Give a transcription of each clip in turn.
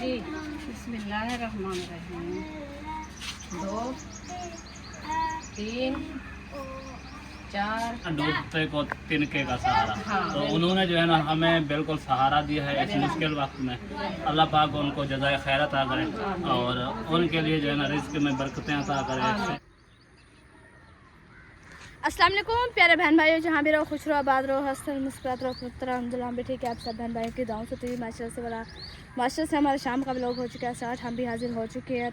जी बिस्मिल्लाहिर्रहमानिर्रहीम। 2 3 4 डूबते को तिनके का सहारा। हाँ, तो उन्होंने जो है ना हमें बिल्कुल सहारा दिया है इस मुश्किल वक्त में। अल्लाह पाक उनको जज़ाए खैर अता करे और उनके लिए जो है ना रिज़्क़ में बरकतें अता करे। अस्सलाम वालेकुम प्यारे बहन भाइयों, जहाँ भी रहो खुश रहो, आबाद रहो, हंसते रहो, मुस्कुराते रहो। अल्हम्दुलिल्लाह हम भी ठीक है। आप सब बहन भाइयों की दुआओं से तो माशाल्लाह से बड़ा माशाल्लाह से हमारा शाम का व्लॉग हो चुका है स्टार्ट। हम भी हाजिर हो चुके हैं।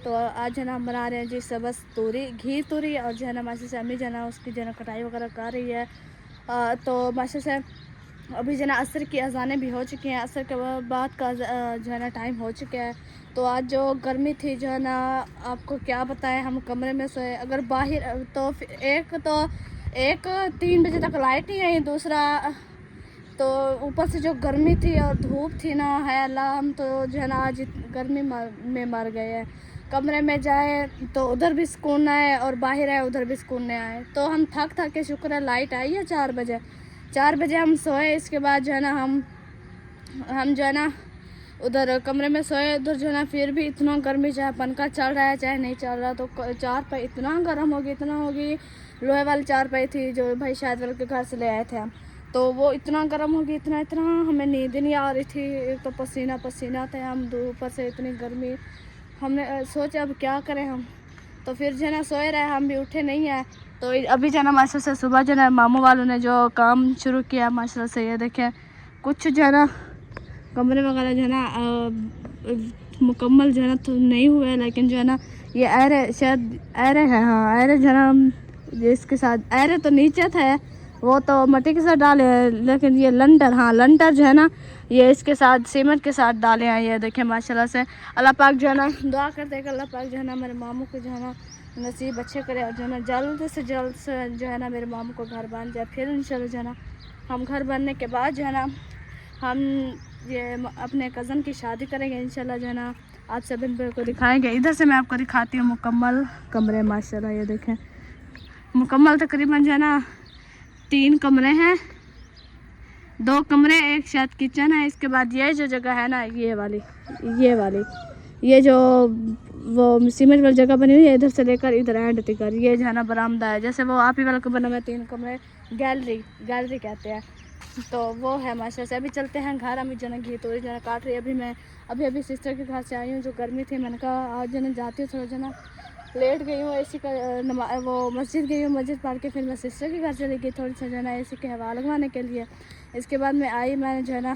तो आज जो है ना हम बना रहे हैं जी सबस तूरी, घी तूरी, और जो है ना माशाल्लाह से अम्मी जो है ना उसकी जो है ना कटाई वगैरह कर रही है। तो माशाल्लाह से अभी जो है ना असर की अजानें भी हो चुकी हैं, असर के बाद का जो है ना टाइम हो चुका है। तो आज जो गर्मी थी जो है ना आपको क्या बताएं, हम कमरे में सोए। अगर बाहर तो एक 3 बजे तक लाइट नहीं आई, दूसरा तो ऊपर से जो गर्मी थी और धूप थी ना, है अल्लाह, हम तो जो है ना आज गर्मी में मर गए हैं। कमरे में जाए तो उधर भी सुकून ना आए और बाहर आए उधर भी सुकून नहीं आए। तो हम थक के शुक्र है लाइट आई है 4 बजे हम सोए। इसके बाद जो है ना हम जो है ना उधर कमरे में सोए। उधर जो है ना फिर भी इतना गर्मी, चाहे पंखा चल रहा है चाहे नहीं चल रहा, तो चारपाई इतना गर्म होगी। लोहे वाली चारपाई थी जो भाई शायद वाले के घर से ले आए थे हम, तो वो इतना गर्म होगी, इतना हमें नींद नहीं आ रही थी। एक तो पसीना थे हम, ऊपर से इतनी गर्मी। हमने सोचा अब क्या करें हम, तो फिर जो है ना सोए रहे, हम भी उठे नहीं है। तो अभी जो है ना माशाल्लाह से सुबह जो है ना मामू वालों ने जो काम शुरू किया माशाल्लाह से, ये देखें कुछ जो है ना कमरे वगैरह जो है ना मुकम्मल जो है ना तो नहीं हुए, लेकिन जो है ना ये एरे शायद एरे है, हाँ एरे जो है ना जिसके साथ एरे तो नीचे थे वो तो मिट्टी के साथ डाले हैं, लेकिन ये लंटर, हाँ लंटर जो है ना ये इसके साथ सीमेंट के साथ डाले हैं। ये देखें माशाल्लाह से अल्लाह पाक जो है ना दुआ करते हैं कि अल्लाह पाक जो है ना मेरे मामू को जो है ना नसीब अच्छे करे और जो है ना जल्द से जो है ना मेरे मामू को घर बन जाए। फिर इंशाल्लाह जो है ना हम घर बनने के बाद जो है ना हम ये अपने कज़न की शादी करेंगे इंशाल्लाह। जो है ना आप सब इन को दिखाएंगे। इधर से मैं आपको दिखाती हूँ मुकम्मल कमरे। माशाल्लाह ये देखें मुकम्मल तकरीबन जो है ना 3 कमरे हैं, 2 कमरे, एक शायद किचन है। इसके बाद ये जो जगह है ना ये वाली ये जो वो सीमेंट वाली जगह बनी हुई है, इधर से लेकर इधर एंड तक ये जो है ना बरामदा है। जैसे वो आप ही वाला को बना हुआ 3 कमरे, गैलरी कहते हैं। तो वो है माशाल्लाह से। अभी चलते हैं घर। अभी जो है घी तोड़ी जो है काट रही है। अभी मैं अभी सिस्टर के घर से आई हूँ। जो गर्मी थी मैंने कहा आज जो है जाती हूँ, थोड़ा जो है लेट गई हूँ। एसी का वो मस्जिद गई हूँ, मस्जिद पढ़ के फिर मैं सिस्टर के घर चली गई थोड़ी सा जो है ना एसी के हवा लगवाने के लिए। इसके बाद मैं आई, मैंने जो है ना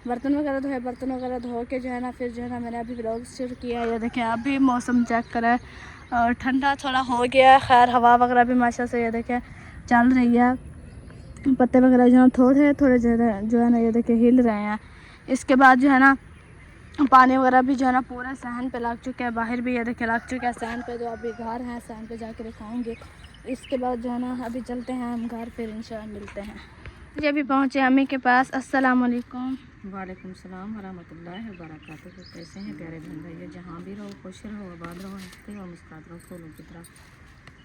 बर्तन वगैरह धो के जो है ना फिर जो है ना मैंने अभी व्लॉग शुरू किया। ये देखें अभी मौसम चेक करें और ठंडा थोड़ा हो गया। खैर हवा वगैरह भी माशा से ये देखें चल रही है, पत्ते वगैरह जो है थोड़े जो है ना ये देखें हिल रहे हैं। इसके बाद जो है ना पानी वगैरह भी जो है ना पूरा सहन पे लग चुका है, बाहर भी ये देखे लग चुका है सहन पे। तो अभी घर है, सहन पे जाके दिखाएंगे। इसके बाद जो है ना अभी चलते हैं हम घर, फिर इंशाल्लाह मिलते हैं। जी अभी पहुँचे अम्मी के पास। अस्सलाम वालेकुम। वालेकुम सलाम वरहमतुल्लाहि वबरकातुहू। कैसे हैं प्यारे बहन भाइयों, जहाँ भी रहो खुश रहो, आबाद रहो, हंसते रहो, मुस्कुराते रहो फूलों की तरह।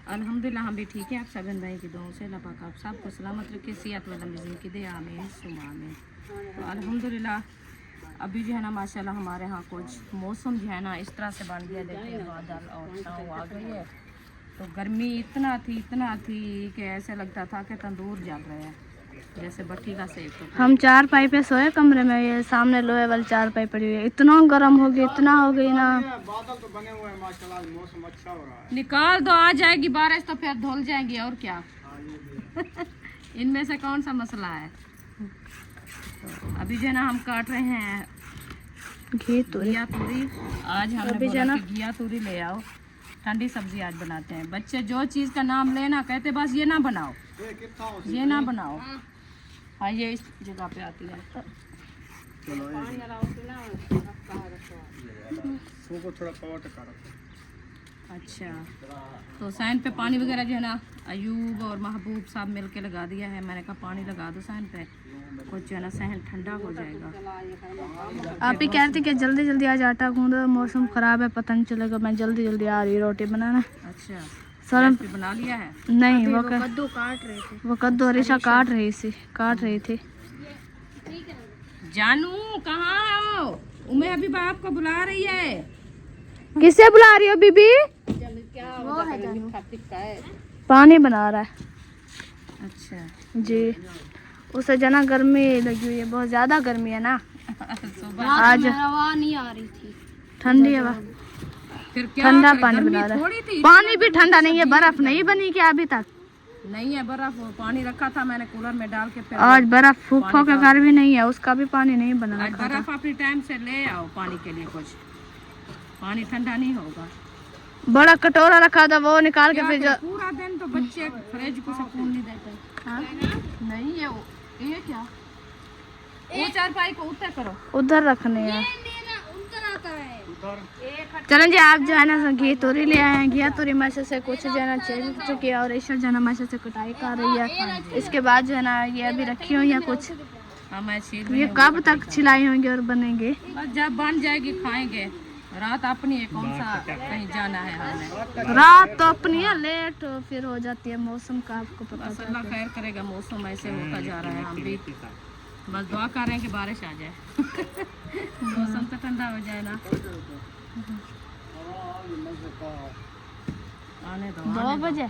अल्हम्दुलिल्लाह हम भी ठीक हैं। आप सब बहन भाई की दुआओं से अल्लाह पाक आप सबको सलामत रखे, सेहत व लंबी ज़िंदगी दे, आमीन सुमा आमीन। तो अल्हम्दुलिल्लाह अभी जो है ना माशाल्लाह हमारे यहाँ कुछ मौसम जो है ना इस तरह से बन गया, देखिए बादल और छाँव आ गई है। तो गर्मी इतना थी कि ऐसे लगता था कि तंदूर जल रहे हैं, जैसे भट्टी का सेक। तो हम 4 पाई पे सोए कमरे में, ये सामने लोहे वाली 4 पाई पड़ी हुई है। इतना गर्म हो गई, इतना हो गई ना। बादल तो बने हुए हैं माशाल्लाह, मौसम अच्छा हो रहा है। निकाल दो, आ जाएगी बारिश तो फिर धुल जाएंगी और क्या। इनमें से कौन सा मसला है। तो अभी जो है ना हम काट रहे हैं घी तूरी। आज हमने बोला कि घिया तूरी ले आओ, ठंडी सब्जी आज बनाते हैं। बच्चे जो चीज़ का नाम लेना कहते बस ये ना बनाओ, ये ना बनाओ। हाँ ये इस जगह पे आती है। थोड़ा पावर टका रखो। अच्छा तो सैन पे पानी वगैरह जो है ना अयूब और महबूब साहब मिल के लगा दिया है। मैंने कहा पानी लगा दो सैन पे, कुछ जो है ना सहन ठंडा हो जाएगा। आप ही कहती कि जल्दी आज आटा गूंदो, मौसम ख़राब है, पता नहीं चलेगा। मैं जल्दी आ रही रोटी बनाना। अच्छा सर बना लिया है। नहीं वो कद्दू काट रहे थे, वो कद्दू रिशा काट रही थी। जानू कहाँ है वो? उम्मे अभी बाप को बुला रही है। किसे बुला रही हो बीबी? पानी बना रहा है। अच्छा जी, उसे जना गर्मी लगी हुई है, बहुत ज्यादा गर्मी है ना आज। हवा नहीं आ रही थी, ठंडी हवा, फिर क्या ठंडा करे, पानी गर्मी बना रहा थोड़ी है। थी। पानी भी ठंडा नहीं है, बर्फ नहीं बनी क्या अभी तक? नहीं है बर्फ, पानी रखा था मैंने कूलर में डाल के। फिर आज बर्फ फूफो के घर भी नहीं है, उसका भी पानी नहीं बना आज रखा था। बर्फ अपनी टाइम से ले आओ पानी के लिए, कुछ पानी ठंडा नहीं होगा। बड़ा कटोरा रखा था, वो निकाल के क्या फिर करे, पूरा दिन तो बच्चे फ्रिज को सुकून नहीं देते। हाँ? नहीं है वो, ये क्या, वो चारपाई को ऊपर करो। उधर रखने हैं। चलो जी, आप जो है ना घी तोरी ले आए हैं। घी तोरी माशा से कुछ जो है ना चेंज हो चुकी है और ईश्वर जो है ना माशा से कटाई कर रही है। इसके बाद जो है ना ये अभी रखी हुई है कुछ। हाँ मैं छील ये कब तक छिलाई होंगी और बनेंगे? बस जब बन जाएगी खाएंगे। रात अपनी है, कौन सा कहीं जाना है हमें। रात तो अपनी है, लेट फिर हो जाती है। मौसम का आपको पता बस अल्लाह खैर करेगा, मौसम ऐसे होता जा रहा है। हम भी बस दुआ कर रहे हैं कि बारिश आ जाए। मौसम तो ठंडा हो जाए ना। आने दो 2 बजे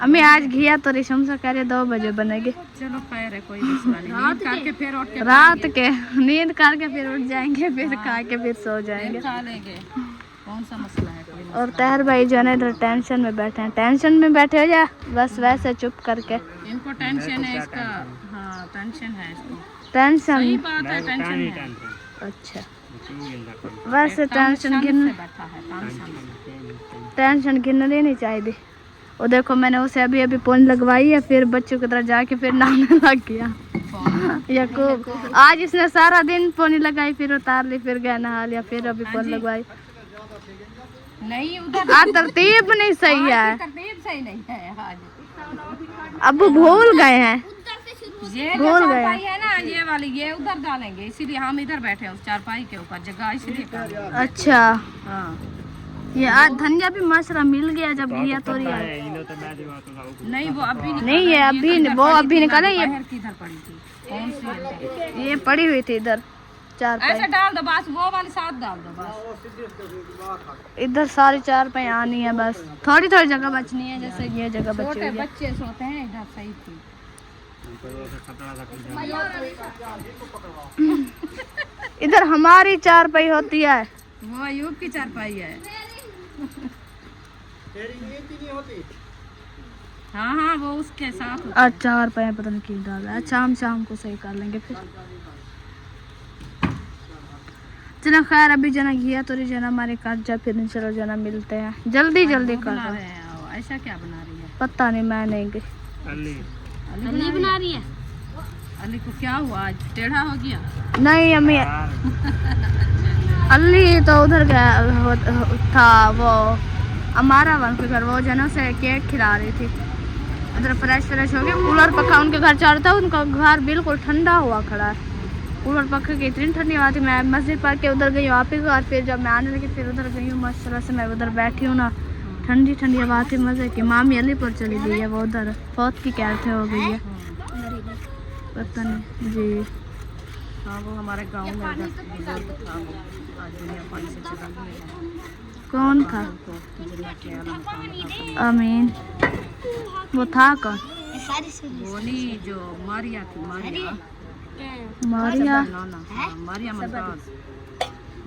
अम्मी आज घिया तो रेशम से कह रहे 2 बजे बनेगी। चलो खैर है, कोई मसला नहीं। नींद करके फिर उठ के रात के नींद करके फिर उठ जाएंगे, फिर खा के फिर सो जाएंगे। खा लेंगे, कौन सा मसला है, कोई मसला और तहर भाई जो है ना इधर टेंशन में बैठे हैं। टेंशन में बैठे हो जा, बस वैसे चुप करके। नहीं। इनको टेंशन है इसका। हाँ टेंशन है इसको। टेंशन? सही बात है, टेंशन है। अच्छा, वैसे टेंशन गिन बैठा है, टेंशन गिन लेनी चाहिए। और देखो मैंने उसे अभी अभी पोन लगवाई है, फिर बच्चों की तरह जाके फिर नहाने लग गया। याकूब आज इसने सारा दिन पोनी लगाई, फिर उतार ली, फिर गया नहा लिया, फिर अभी पोन लगवाई। नहीं उधर आज तरतीब नहीं सही है, तरतीब सही नहीं है आज। अब भूल गए हैं। ये भूल जो गए। चारपाई है ना, ये वाली, ये उधर डालेंगे, इसीलिए हम इधर बैठे हैं उस चारपाई के ऊपर, जगह इसलिए कर रहे हैं। अच्छा, हाँ ये आज धनिया भी माशरा मिल गया जब घिया तोरी आई। नहीं वो अभी नहीं ये अभी वो अभी निकाला, ये बाहर किधर पड़ी थी, कौन सी ये पड़ी हुई थी इधर चारपाई। ऐसा डाल दो बस, वो वाली साथ डाल दो बस। इधर सारी चारपाई आनी है, बस थोड़ी थोड़ी जगह बचनी है, जैसे ये जगह बची छोटे हुई है। बच्चे सोते हैं इधर, सही थी। इधर हमारी चारपाई होती है। वो अयूब की चारपाई है। हाँ हाँ वो उसके साथ होती है। अच्छा, चारपाई पता नहीं क्यों डाला है। अच्छा हम शाम को सही कर लेंगे फिर। चलो खैर, अभी जना घिया तोरी जना हमारे काट जा, फिर चलो जना मिलते हैं। जल्दी जल्दी कर बना दो। रहे हैं वो, ऐसा क्या बना रही है? पता नहीं, मैं नहीं गई। अली बना रही है। अली को क्या हुआ, आज टेढ़ा हो गया? नहीं अम्मी, अली तो उधर गया था, वो हमारा वन के घर, वो जनों से केक खिला रही थी। उधर फ्रेश हो गया, कूलर पक्का उनके घर चल रहा था। उनका घर बिल्कुल ठंडा हुआ खड़ा है, कूलर पक्के की इतनी ठंडी हवा थी। मैं मस्जिद पढ़ के उधर गई वापस, और फिर जब मैं आने लगी फिर उधर गई हूँ। माशाल्लाह से मैं उधर बैठी हूँ ना, ठंडी ठंडी हवा थी, मज़े की। मामी अलीपुर चली गई है, वो उधर फौत की कैद हो गई है, पता नहीं जी। हाँ वो हमारे गांव में उधर बुजुर्ग था, वो आज दुनिया पानी से चला गया। कौन था? तो दुनिया के आलम का आमीन। वो था कौन? बोली जो मारिया थी, मारिया मारिया, नाना, हाँ, मारिया मुमताज,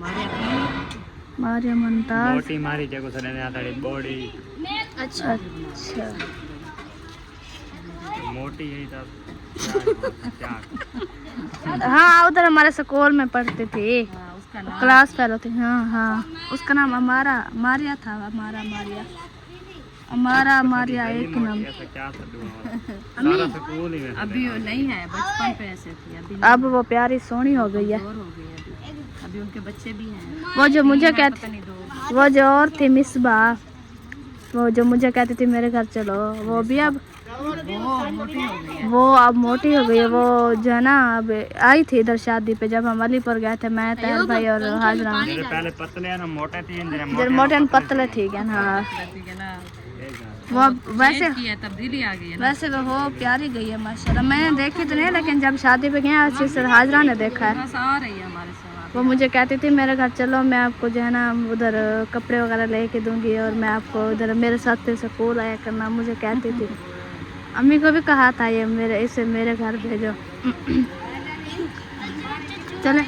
मारिया थी। मारिया मुमताज। मोटी मारी जगह से रहने आता है बॉडी अच्छा अच्छा, मोटी यही था क्या। हाँ उधर हमारे स्कूल में पढ़ती थी, हाँ, उसका नाम क्लास फेलो थी। हाँ हाँ, उसका नाम हमारा मारिया था। हमारा मारिया, हमारा मारिया एक ही नाम। ऐसा क्या था सारा स्कूल ही में अभी वो नहीं है, बचपन पे ऐसे थी, अभी अब वो प्यारी सोनी हो गई है। दूर हो गई है। अभी उनके बच्चे भी हैं। वो जो मुझे पता कहती, नहीं दो। वो जो और थी मिसबा, वो जो मुझे कहती थी मेरे घर चलो, वो भी अब वो मोटी हो गई है। वो अब मोटी हो गई है। वो जो है ना अब आई थी इधर शादी पे, जब हम अलीपुर गए थे, मैं तैयार भाई और हाजरा। मेरे पहले पतले हैं ना, मोटे थे जब मोटे न पतले ठीक है ना। ठीक है ना, वो अब वैसे की है, तब्दीली आ गई है ना। वैसे वो प्यारी गई है माशाल्लाह। मैंने देखी तो नहीं, लेकिन जब शादी पे गए अच्छे से हाजरा ने देखा है। बस आ रही है हमारे साथ। वो मुझे कहती थी मेरे घर चलो, मैं आपको जो है ना उधर कपड़े वगैरह लेके दूंगी और मैं आपको उधर मेरे साथ फिर स्कूल आया करना, मुझे कहती थी। अम्मी को भी कहा था ये इसे मेरे घर भेजो। चले,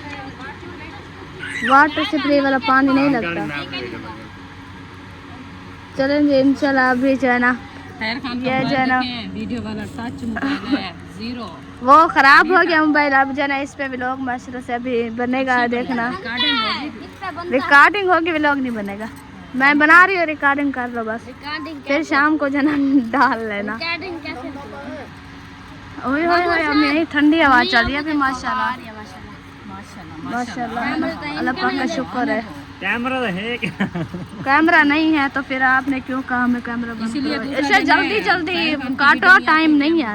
वाटर स्प्रे वाला पानी नहीं लगता। चलेंगे इंशाल्लाह। अभी जो है ना ये जो है ना वीडियो वाला टच मोबाइल है 0 वो खराब हो गया मोबाइल। अब जो है ना इस पे व्लॉग माशाल्लाह से अभी बनेगा, देखना। रिकॉर्डिंग होगी, व्लॉग नहीं बनेगा। मैं बना रही हूँ, रिकॉर्डिंग कर लो बस, फिर शाम को जो है ना डाल लेना। ओए ओए ओए, अब यही ठंडी हवा चल रही है अभी माशाल्लाह माशाल्लाह। अल्लाह पाक का शुक्र है। कैमरा तो है क्या? कैमरा नहीं है तो फिर आपने क्यों कहा हमें कैमरा बंद करो? इसे जल्दी जल्दी काटो, टाइम नहीं है।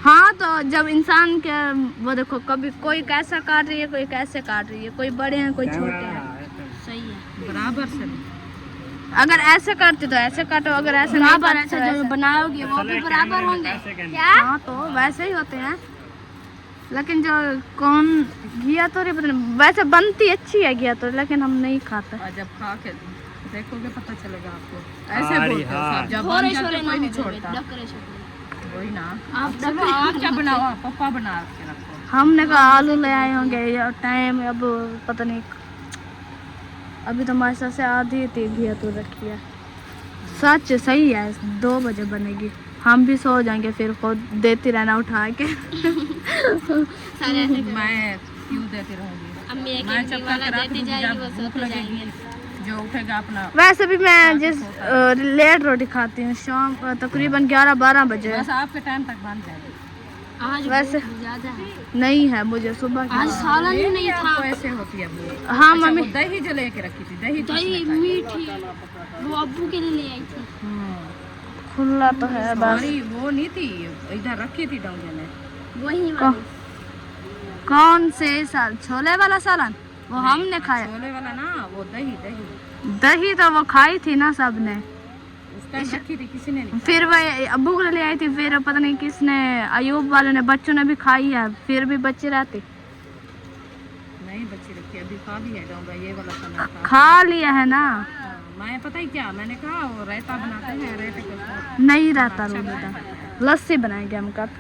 हाँ तो जब इंसान के वो देखो, कभी कोई कैसा काट रही है, कोई कैसे काट रही है, कोई बड़े हैं कोई छोटे हैं। सही है, बराबर से। अगर ऐसे काटते तो ऐसे काटो, अगर ऐसे बराबर ऐसे जो बनाओगे वो भी बराबर होंगे क्या? हाँ तो वैसे ही होते हैं, लेकिन जो कौन घिया तोरी वैसे बनती अच्छी है घिया तोरी, लेकिन हम नहीं खाते। जब खा के देखोगे पता चलेगा आपको। ऐसे बोलते हो सब, जब बन जाते कोई नहीं छोड़ता। वही ना, आप क्या बनाओ, पापा बना के रखो। हमने कहा आलू ले आए होंगे या टाइम अब पता नहीं। अभी तो माशा से आधी थी घिया तो रखी है। सच सही है, 2 बजे बनेगी। हम भी सो जाएंगे, फिर खुद देती रहना उठा के। मैं क्यों देती रहूंगी? मैं जब तक रख दूंगी, जब भूख लगेगी जो उठेगा अपना। वैसे भी मैं जिस लेट रोटी खाती हूँ शाम को तकरीबन 11-12 बजे। बस आपके टाइम तक बन जाएगी। आज वैसे नहीं है मुझे सुबह की। आज सालन ही नहीं था। ऐसे होती है वो। हाँ मम्मी दही जो लेके रखी थी, दही मीठी वो अब्बू के लिए ले आई थी। खुला तो है बस। वो नहीं थी, इधर रखी थी डोंगे में। वही कौन से साल? छोले वाला सालन वो हमने खाया। छोले वाला ना, वो दही तो वो खाई थी ना सबने। रखी थी, किसी ने नहीं। फिर वह अब्बू को ले आई थी, फिर पता नहीं किसने, अयूब वाले ने, बच्चों ने भी खाई है, फिर भी बच्चे रहते नहीं। बच्चे रखी अभी खा भी है डोंगा, ये वाला खाना खा लिया है ना। मैं पता ही क्या मैंने कहा, वो रायता बनाते हैं, रायते के साथ नहीं रहता रोता। लस्सी बनाएंगे हम कब?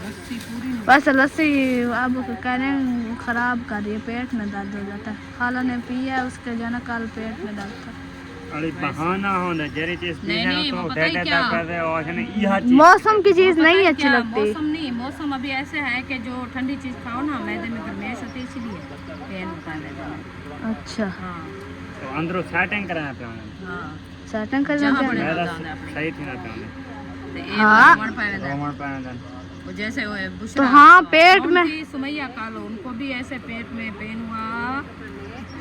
लस्सी पूरी बस लस्सी अब कह रहे हैं खराब कर रही है, पेट में दर्द हो जाता है। खाला ने पिया, उसके जो है ना कल पेट में दर्द था। अरे बहाना होना जरी चीज पी है नहीं, तो वो पता दे ही देता क्या? कर रहे और है यह चीज मौसम की चीज नहीं अच्छी क्या, लगती। मौसम नहीं, मौसम अभी ऐसे है कि जो ठंडी चीज खाओ ना, मैदे में गर्मेश होती है, इसलिए पेन होता है मैदे में। अच्छा हाँ तो अंदर सेटिंग कराया पे उन्होंने। हाँ, सेटिंग कर जहाँ लेते बड़े हैं। मेरा दाने अपने। सही थी ना पे तो एक हाँ। रोमन पाया था। रोमन पाया वो जैसे वो तो बुशरा हाँ पेट में सुमैया कालो, उनको भी ऐसे पेट में पेन हुआ।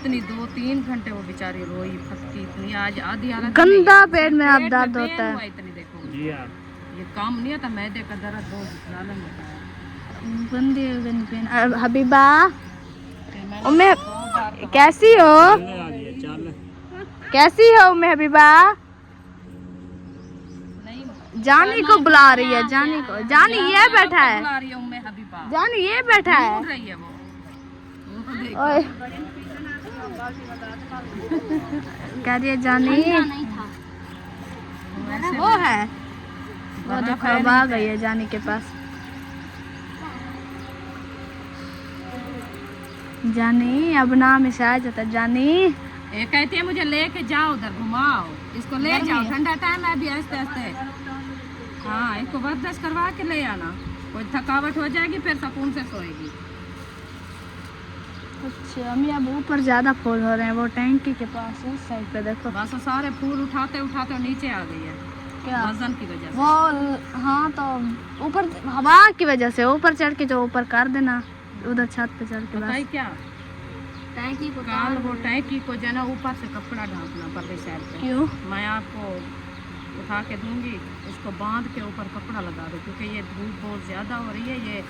इतनी 2-3 घंटे वो बेचारी रोई फटकी इतनी। आज आधी हालत गंदा पेट में अब दर्द होता है। इतनी देखो, जी हां ये काम नहीं होता, मैदे का दर्द बहुत ज़्यादा होता है। गंदी गंदी पेन। हबीबा उम्मे कैसी हो? चल कैसी हो उम्मे हबीबा? जानी को बुला रही है, जानी को। जानी ये बैठा है, बुला रही है उम्मे हबीबा, जानी ये बैठा है। ढूंढ रही है वो। ओए कह रही है जानी वो है, वो देखो अब आ गई है जानी के पास। जानी अब नाम इशारा जाता है। जानी ये कहती है मुझे लेके जाओ, उधर घुमाओ, इसको ले जाओ, ठंडा टाइम है अभी, आस्ते आस्ते। हाँ, इसको बर्दाश्त करवा के ले आना, कोई थकावट हो जाएगी फिर सुकून से सोएगी। अच्छा अम्मी अब ऊपर ज्यादा फूल हो रहे हैं, वो टैंकी के पास उस साइड पे देखो। बस वो सारे फूल उठाते उठाते नीचे आ गई है, क्या वजन की वजह से। वो हाँ तो ऊपर हवा की वजह से ऊपर चढ़ के जो ऊपर कर देना, उधर छत पे चढ़ के बताइए बस। क्या टैंकी को काल वो टैंकी को जो है ना ऊपर से कपड़ा ढांकना परले साइड पे। क्यों? मैं आपको उठा के दूंगी, उसको बांध के ऊपर कपड़ा लगा दो, क्योंकि ये धूप बहुत ज्यादा हो रही है, ये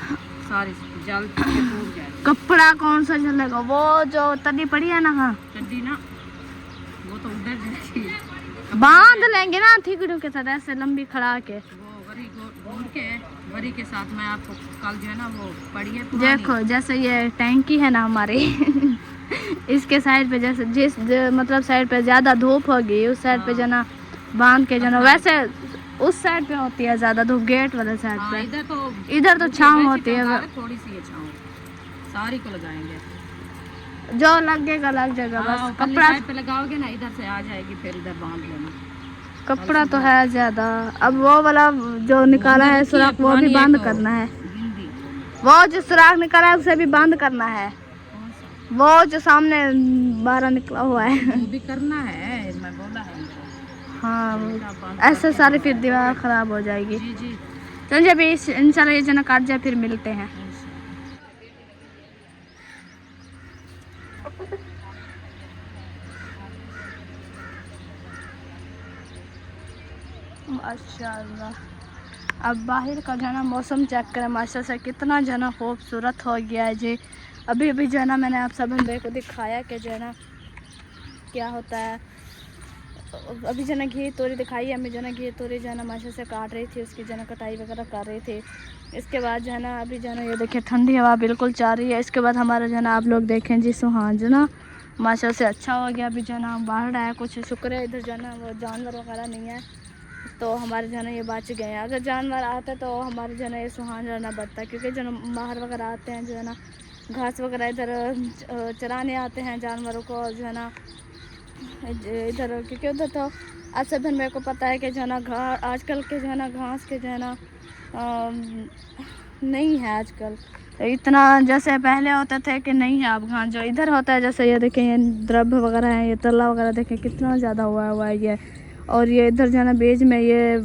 सारी जल के टूट जाएगी। कपड़ा कौन सा चलेगा? वो जो तली पड़ी है ना, हाँ चड्डी ना, वो तो उधर जाएगी। बांध लेंगे ना थिकड़ों के साथ ऐसे लंबी खड़ा के। वो वरी ढूंढ के वरी के साथ मैं आपको कल जो है ना वो पड़ी है देखो जैसे ये टैंकी है ना हमारी इसके साइड पे जैसे मतलब साइड पे ज़्यादा धूप होगी उस साइड पे जो ना बांध के जो ना वैसे उस साइड पे होती है ज़्यादा धूप गेट वाले साइड पे। इधर तो छाँव होती है, थोड़ी सी ये छाँव सारी को लगाएंगे जो लगेगा लग जाएगा बस। कपड़ा साइड पे लगाओगे ना इधर से आ जाएगी फिर इधर बांध लेना। कपड़ा तो है ज़्यादा। अब वो वाला जो निकाला है सुराख वो भी बंद करना है। वो जो सुराख निकाला है उसे भी बंद करना है। वो जो सामने बाहर निकला हुआ है वो भी करना है, मैं बोला है उनको। हाँ ऐसे सारी फिर दीवार ख़राब हो जाएगी। जी जी चल जब इंशाल्लाह ये जना काट जाए फिर मिलते हैं। माशाल्लाह अब बाहर का जो ना मौसम चेक करें माशा से कितना जो ना खूबसूरत हो गया है जी। अभी अभी जो है ना मैंने आप सब बंदे को दिखाया कि जो है ना क्या होता है। अभी जो ना घी तोरी दिखाई है हमें, जो ना घी तोरी जो है ना माशा से काट रही थी, उसकी जो ना कटाई वगैरह कर रही थी। इसके बाद जो है ना अभी जो ना ये देखिए ठंडी हवा बिल्कुल चल रही है। इसके बाद हमारा जो ना आप लोग देखें जी सुहान जो ना माशा से अच्छा हो गया। अभी जो ना बाहर आया कुछ शुक्र है इधर जो ना वो जानवर वगैरह नहीं है तो हमारे जो ना ये बच गए हैं। अगर जानवर आते तो हमारे जो ना ये सुहान जो ना बढ़ता, क्योंकि जो बाहर वगैरह आते हैं जो है ना घास वगैरह इधर चराने आते हैं जानवरों को जो है ना इधर, क्योंकि उधर तो आज सब मेरे को पता है कि जो है ना आजकल के जो है ना घास के जो है ना नहीं है आजकल इतना जैसे पहले होते थे कि नहीं है अब घास जो इधर होता है। जैसे ये देखें ये द्रभ वगैरह है, ये तला वगैरह देखें कितना ज़्यादा हुआ है ये। और ये इधर जो है ना बीच में ये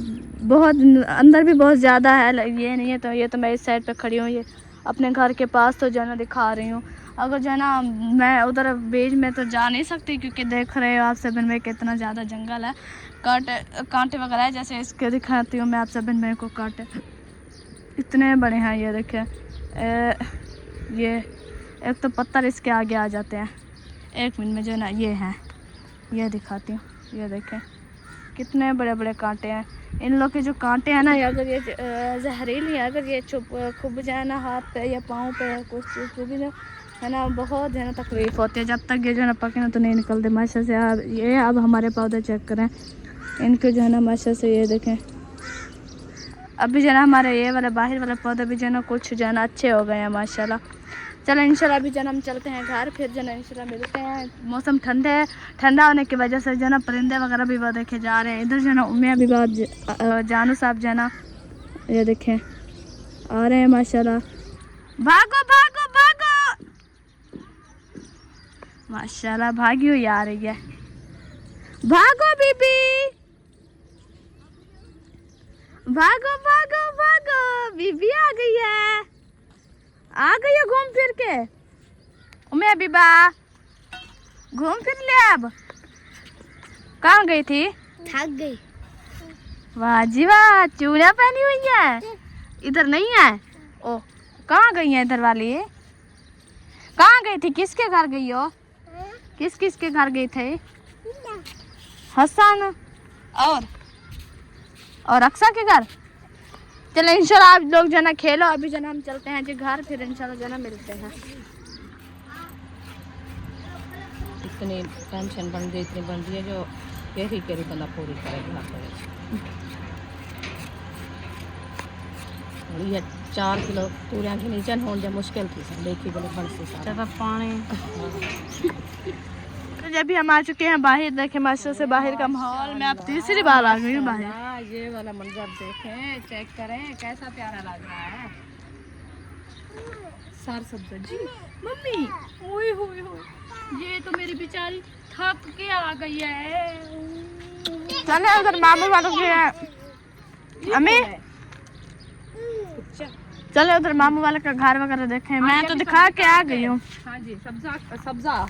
बहुत अंदर भी बहुत ज़्यादा है, ये नहीं है तो ये तो मैं इस साइड पे खड़ी हूँ, ये अपने घर के पास तो जो है ना दिखा रही हूँ। अगर जो है ना मैं उधर बीच में तो जा नहीं सकती क्योंकि देख रहे हो आप सब में कितना ज़्यादा जंगल है, कांटे वगैरह है। जैसे इसके दिखाती हूँ मैं आप सब में को कांटे इतने बड़े हैं। ये देखें ये एक तो पत्थर इसके आगे आ जाते हैं। एक मिनट में जो है ना ये है, ये दिखाती हूँ, ये देखें कितने बड़े बड़े कांटे हैं। इन लोग के जो कांटे हैं ना अगर ये जहरीली है, अगर ये खुब जाए ना हाथ पे या पाँव पे या कुछ चीज़ भी ना है ना बहुत जो है ना तकलीफ़ होती है। जब तक ये जो है ना पके ना तो नहीं निकलते माशा से। ये अब हमारे पौधे चेक करें इनके जो है ना माशा से ये देखें अभी जो है ना हमारे ये वाले बाहर वाले पौधे भी जो है ना कुछ जो है ना अच्छे हो गए हैं माशाल्लाह। चलो इंशाल्लाह अभी जो है हम चलते हैं घर, फिर जो है ना इंशाल्लाह मिलते हैं। मौसम ठंडा होने की वजह से जो है ना परिंदे वगैरह भी बहुत देखे जा रहे हैं। इधर जो है ना उम्मिया भी बहुत जानू साहब जो है ना ये देखें आ रहे हैं माशाल्लाह। भागो भागो भागो माशाल्लाह भागी हुई आ रही है। भागो बीबी भागो भागो भागो, बीबी आ गई है, आ गई है घूम फिर के। उम्मे बीबा घूम फिर ले। अब कहाँ गई थी? थक गई। वाह जी वाह, चूड़ा पहनी हुई है, इधर नहीं है। ओ कहाँ गई है इधर वाली? कहाँ गई थी? किसके घर गई हो? किस किस के घर गई थे? हसन और अक्सा के घर। चलो इंशाल्लाह आप लोग जो ना खेलो, अभी जो ना हम चलते हैं जी घर, फिर इंशाल्लाह जो ना मिलते हैं। इतनी टेंशन बन गई, इतनी बन रही है जो केरी केरी बंदा पूरी करेगा। ये 4 किलो पूरे के नीचे होने जो मुश्किल थी सब देखी बोले फंसी सारा पानी। तो जब भी हम आ चुके हैं बाहर, देखें माशा से बाहर का माहौल। मैं अब तीसरी बार आ गई हूँ बाहर। ये वाला मंजर देखें, चेक करें कैसा प्यारा लग रहा है। सार सब्जी जी मम्मी, ओए होए होए, ये तो मेरी बेचारी थक के आ गई है। चले उधर मामू वालों के अम्मी, चले उधर मामू वाले का घर वगैरह देखें। मैं तो दिखा के आ गई हूँ। हाँ जी, सब्जा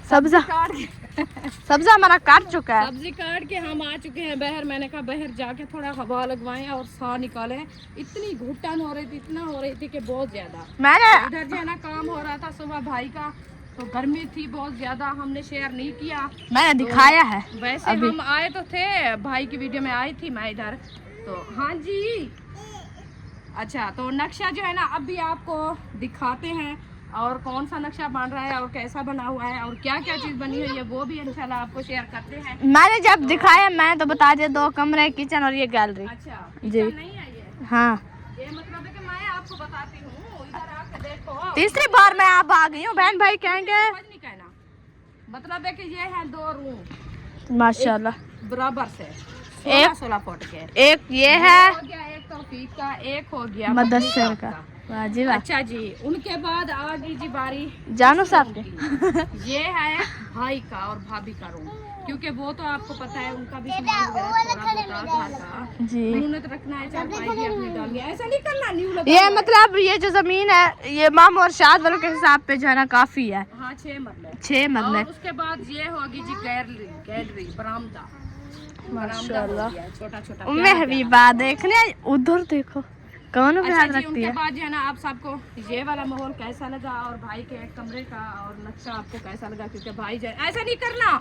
सब्जा हमारा काट चुका है। सब्जी काट के हम आ चुके हैं बहर। मैंने कहा बहर जाके थोड़ा हवा लगवाएं और साह निकालें। इतनी घुटन हो रही थी, इतना हो रही थी कि बहुत ज्यादा। मैंने इधर जो है ना काम हो रहा था सुबह भाई का, तो गर्मी थी बहुत ज्यादा, हमने शेयर नहीं किया। मैंने दिखाया है वैसे अभी। हम आए तो थे, भाई की वीडियो में आई थी मैं इधर तो। हाँ जी अच्छा, तो नक्शा जो है ना अभी आपको दिखाते हैं, और कौन सा नक्शा बन रहा है और कैसा बना हुआ है और क्या क्या चीज़ बनी हुई है वो भी इंशाल्लाह आपको शेयर करते हैं। मैंने जब दिखाया मैं तो बता दिया 2 कमरे, किचन और ये गैलरी। अच्छा, जी। किचन नहीं है ये? हाँ, ये मतलब है कि मैं आपको बताती हूँ, इधर आके देखो। तीसरी बार मैं आप आ गई हूँ, बहन भाई कहेंगे। कुछ नहीं कहना, मतलब है कि ये है 2 रूम माशाल्लाह, बराबर से एक- 16 फुट के। एक ये है हो गया एक तौफीक का, एक हो गया मदरसे मदरसा का। वाजिब है। अच्छा जी, उनके बाद आ गई जी बारी जानो साहब के। ये है भाई का और भाभी का रूम, क्योंकि वो तो आपको पता है उनका भी सामान वगैरह थोड़ा बहुत घर का जी, उन्होंने तो रखना है, चारपाई भी अपनी डालनी है, ऐसा नहीं करना न्यू लगा ये हुआ है। मतलब ये जो जमीन है ये मामू और शाद वालों के हिसाब पे जो है ना काफी है, हाँ 6 मरले। 6 मरले। और उसके बाद ये होगी जी गैलरी बरामदा। माशाल्लाह। छोटा छोटा उम्मे हबीबा देखने उधर देखो कौन अच्छा प्यार जी, रखती उनके है। बाद जो है ना आप सबको ये वाला माहौल कैसा लगा और भाई के कमरे का और नक्शा आपको कैसा लगा, क्योंकि भाई जो ऐसा नहीं करना,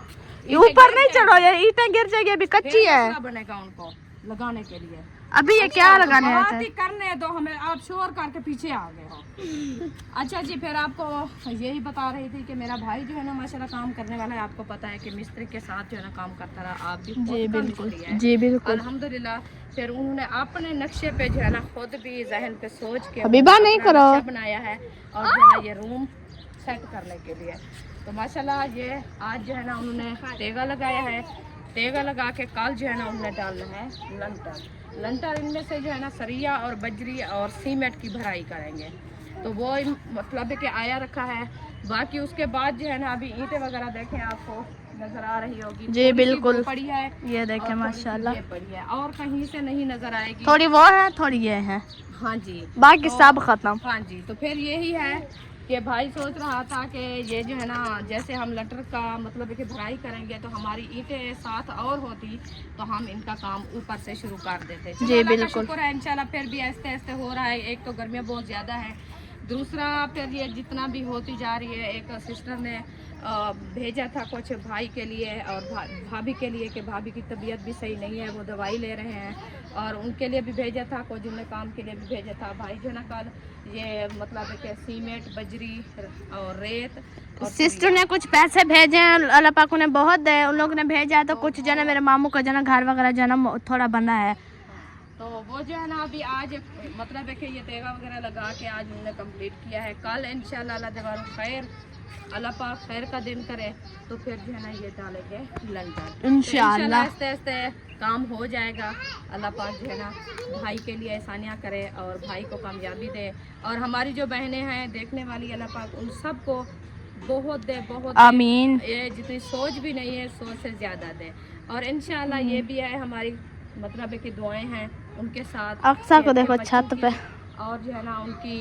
ऊपर नहीं चढ़ो, ये ईंटें गिर जाएगी, अभी कच्ची है। मसला बनेगा उनको लगाने के लिए। अभी ये क्या लगाने बात आता है? ही करने दो हमें, आप शोर करके पीछे आ गए हो। अच्छा जी, फिर आपको यही बता रही थी कि मेरा भाई जो है ना माशाल्लाह काम करने वाला है, आपको पता है कि मिस्त्री के साथ जो है ना काम करता रहा, आप भी खुद जी का बिल्कुल, मिस्त्री है। जी बिल्कुल। अल्हम्दुलिल्लाह, फिर उन्होंने अपने नक्शे पे जो है ना खुद भी जहन पे सोच के हबीबा उन्होंने नहीं अपना करो। नक्शा बनाया है और जो है ना ये रूम सेट करने के लिए। तो माशाल्लाह ये आज जो है ना उन्होंने तेगा लगाया है, तेगा लगा के कल जो है ना उन्होंने डालना है लंटर इनमें से जो है ना सरिया और बजरी और सीमेंट की भराई करेंगे। तो वो मतलब है कि आया रखा है। बाकी उसके बाद जो है ना अभी ईंटें वगैरह देखें आपको नजर आ रही होगी, जी, थोड़ी सी बिल्कुल। वो पड़ी है, ये और देखे थोड़ी सी माशाल्लाह, ये पड़ी है और कहीं से नहीं नजर आएगी। थोड़ी वो है थोड़ी ये है, हाँ जी, बाकी तो- सब खत्म। हाँ जी, तो फिर यही है कि भाई सोच रहा था कि ये जो है ना जैसे हम लटर का मतलब है कि भराई करेंगे तो हमारी ईंटें साथ और होती तो हम इनका काम ऊपर से शुरू कर देते। चलो, जी, अल्लाह का बिल्कुल। शुक्र है इंशाल्लाह, फिर भी आहिस्ते आहिस्ते हो रहा है। एक तो गर्मियाँ बहुत ज़्यादा है, दूसरा फिर ये जितना भी होती जा रही है। एक सिस्टर ने भेजा था कुछ भाई के लिए और भाभी के लिए कि भाभी की तबीयत भी सही नहीं है, वो दवाई ले रहे हैं, और उनके लिए भी भेजा था, कुछ उन्हें काम के लिए भी भेजा था। भाई जो ना कल ये मतलब है कि सीमेंट बजरी और रेत और सिस्टर ने कुछ पैसे भेजे हैं, अल्लाह पाक ने बहुत दे, उन लोगों ने भेजा है, तो कुछ जना मेरे मामू का जना घर वगैरह जना थोड़ा बना है। तो वो जो है ना अभी आज मतलब है कि ये तेगा वगैरह लगा के आज उन्होंने कंप्लीट किया है। कल इंशाल्लाह अल्लाह जवाल खैर, अल्लाह पाक खैर का दिन करे तो फिर जो है ना ये डालेंगे लंटर इंशाल्लाह। आस्ते आस्ते काम हो जाएगा। अल्लाह पाक जो है ना भाई के लिए आसानियाँ करे और भाई को कामयाबी दे, और हमारी जो बहनें हैं देखने वाली, अल्लाह पाक उन सबको बहुत दे, बहुत दे। आमीन। ये जितनी सोच भी नहीं है सोच से ज़्यादा दे। और इंशाल्लाह ये भी है हमारी मतलब है कि दुआएं हैं उनके साथ। अक्सा को कि देखो बच्चों छत की पे। और जो है ना उनकी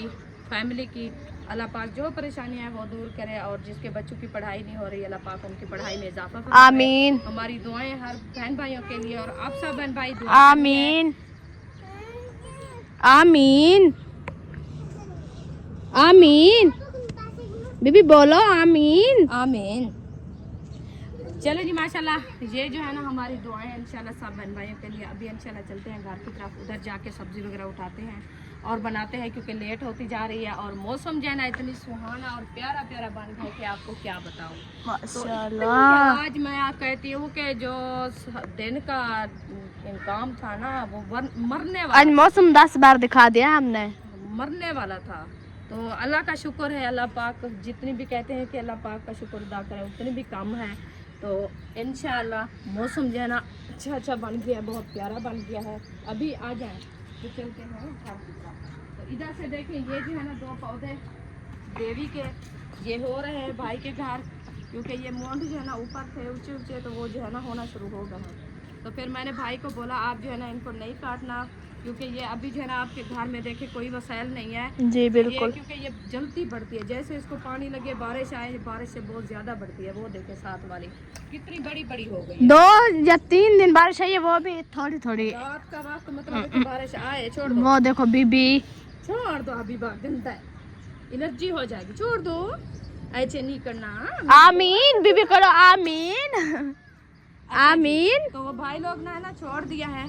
फैमिली की अल्लाह पाक जो परेशानियां हैं वो दूर करे, और जिसके बच्चों की पढ़ाई नहीं हो रही अल्लाह पाक उनकी पढ़ाई में इजाफा फरमाए। आमीन हमारी दुआएं हर बहन भाइयों के लिए, और आप सब बहन भाई दुआ आमीन आमीन आमीन। बीबी बोलो आमीन। आमीन। चलो जी माशाल्लाह, ये जो है ना हमारी दुआएं इंशाल्लाह सब बहन भाइयों के लिए। अभी इंशाल्लाह चलते हैं घर की तरफ, उधर जाके सब्जी वगैरह उठाते हैं और बनाते हैं, क्योंकि लेट होती जा रही है और मौसम जो है ना इतनी सुहाना और प्यारा प्यारा बन गया कि आपको क्या बताऊं। माशाल्लाह। आज मैं कहती हूँ कि जो दिन का काम था ना वो मरने आज वाला मौसम 10 बार दिखा दिया हमने। मरने वाला था। तो अल्लाह का शुक्र है, अल्लाह पाक जितनी भी कहते हैं कि अल्लाह पाक का शुक्र अदा करें उतनी भी कम है। तो इंशाल्लाह मौसम जो है ना अच्छा बन गया, बहुत प्यारा बन गया है। अभी आ जाए तो चलते हैं घर की तरफ। तो इधर से देखें, ये जो है ना 2 पौधे देवी के ये हो रहे हैं भाई के घर, क्योंकि ये मोंड जो है ना ऊपर थे ऊंचे ऊंचे, तो वो जो है ना होना शुरू हो गए हैं। तो फिर मैंने भाई को बोला आप जो है ना इनको नहीं काटना, क्योंकि ये अभी जो है ना आपके घर में देखे कोई वसाइल नहीं है। जी बिल्कुल। क्योंकि ये जल्दी बढ़ती है, जैसे इसको पानी लगे बारिश आए, बारिश से बहुत ज्यादा बढ़ती है। वो देखे साथ वाली कितनी बड़ी बड़ी हो गई है। 2 या 3 दिन बारिश है, वो भी थोड़ी थोड़ी। रात का वक्त मतलब है कि बारिश आए, छोड़ दो, वो देखो बीबी, छोड़ दो, अभी बात गंदा है, एलर्जी हो जाएगी, छोड़ दो, ऐसे नहीं करना। आमीन। बीबी करो आमीन आमीन तो वो भाई लोग ना है ना छोड़ दिया है।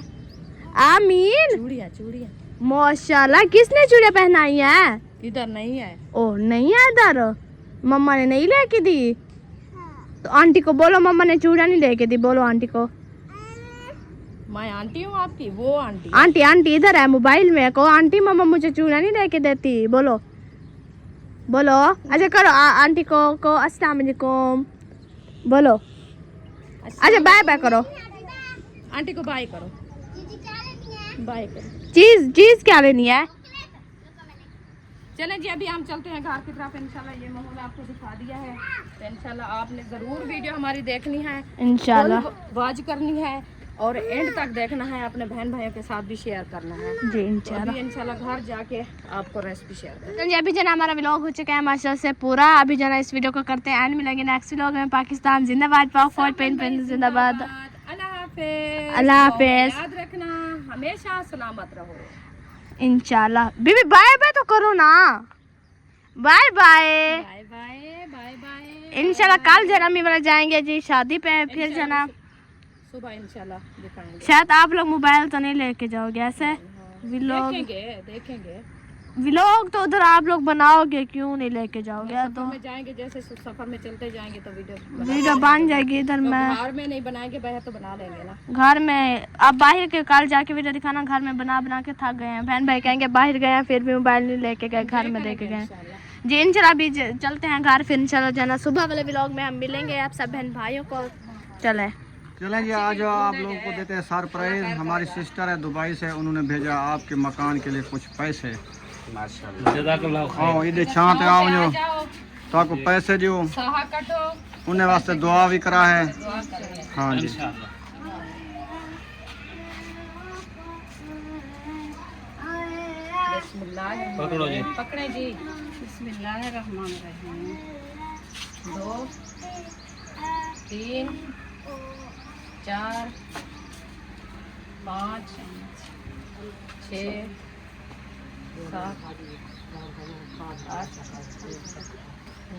आमीन। चूड़िया चूड़िया माशाल्लाह, किसने चूड़ियाँ पहनाई है? इधर नहीं है। ओह, नहीं है इधर, मम्मा ने नहीं लेके दी। तो आंटी को बोलो मम्मा ने चूड़ियाँ नहीं लेके दी, बोलो आंटी को। मैं आंटी हूँ आपकी, वो आंटी। आंटी आंटी इधर है मोबाइल में, को आंटी मम्मा मुझे चूड़ियाँ नहीं लेके देती, बोलो बोलो। अच्छा करो, आंटी को अस्सलाम वालेकुम बोलो। अच्छा बाय बाय करो, आंटी को बाय करो, बाय करो। चीज चीज क्या लेनी है? चलें जी, अभी हम चलते हैं घर की तरफ। इंशाल्लाह ये माहौल आपको दिखा दिया है, तो इंशाल्लाह आपने ज़रूर वीडियो हमारी देखनी है, इंशाल्लाह वाच करनी है और एंड तक देखना है। अपने बहन भाइयों के साथ भी शेयर करना है जी इंशाल्लाह। अभी इंशाल्लाह घर जाके आपको रेसिपी शेयर करें। तो जी अभी जना हमारा व्लॉग हो चुका है माशाल्लाह से पूरा। अभी जना इस वीडियो को करते हैं एंड मिलेंगे नेक्स्ट व्लॉग में। पाकिस्तान जिंदाबाद, पाक फौज, पेन जिंदाबाद। अल्लाह हाफिज। अल्लाह हाफिज। याद रखना, हमेशा सलामत रहो। इंशाल्लाह। बीबी बाय बाय तो करो ना, bye bye. Bye bye bye bye. इंशाल्लाह कल जना मी वाला जाएंगे जी शादी पे, फिर जना सुबह इंशाल्लाह दिखाएंगे। शायद आप लोग मोबाइल तो नहीं लेके जाओगे ऐसे व्लॉग? देखेंगे व्लॉग तो उधर आप लोग बनाओगे, क्यों नहीं लेके जाओगे? सफर तो में जाएंगे, जैसे सफर में चलते जाएंगे तो वीडियो बन जाएगी इधर में। घर में नहीं बनाएंगे, बाहर तो बना लेंगे ना। घर में अब बाहर के कल जाके वीडियो दिखाना, घर में बना बना के थक गए हैं। बहन भाई कहेंगे बाहर गए हैं फिर भी मोबाइल नहीं लेके गए, घर में लेके गए। जी इंशाल्लाह अभी चलते हैं घर, फिर इंशाल्लाह जाना सुबह वाले व्लॉग में हम मिलेंगे आप सब बहन भाइयों को। चले चलें जी, आज आप लोगों को देते हैं सरप्राइज। हमारी सिस्टर है दुबई से, उन्होंने भेजा आपके मकान के लिए कुछ पैसे। जज़ाकल्लाह खैर। आओ इधर छांत आओ जो ताको पैसे जो साहा कटो, उन्हें वास्ते दुआ भी करा है। दुआ करें। हाँ जी इंशाअल्लाह। बिस्मिल्लाह। पकड़ो जी। पकड़े जी। बिस्मिल्लाहिर्रहमानिर्रहीम। 2 3 4 5 6 7 8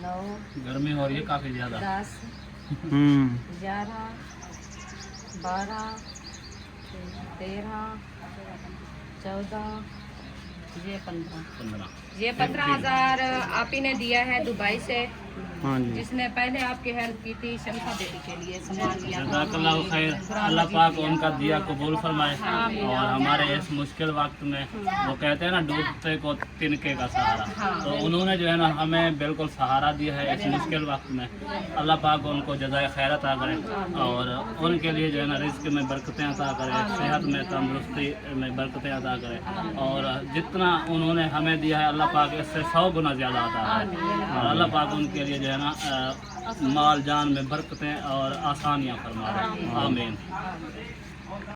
9 गर्मी हो रही है काफ़ी ज़्यादा। 10 11 12 13 14 ये 15 ये 15,000 आप ही ने दिया है दुबई से, हाँ जी। जिसने पहले आपकी हेल्प की थी शमसा बेटी के लिए सामान लिया था। जज़ाकल्लाह खैर। अल्लाह पाक उनका दिया कबूल फरमाए और हमारे इस मुश्किल वक्त में, वो कहते हैं ना डूबते को तिनके का सहारा, तो उन्होंने जो है ना हमें बिल्कुल सहारा दिया है इस मुश्किल वक्त में। अल्लाह पाक उनको जज़ाए खैर अता करे और उनके लिए जो है ना रिज़्क़ में बरकतें अता करे, सेहत में तंदुरुस्ती में बरकतें अता करे और जितना उन्होंने हमें दिया है अल्लाह पाक इससे 100 गुना ज़्यादा अता करे और अल्लाह पाक उनके लिए जो है ना माल जान में बरकतें और आसानियाँ फरमा दे। आमीन।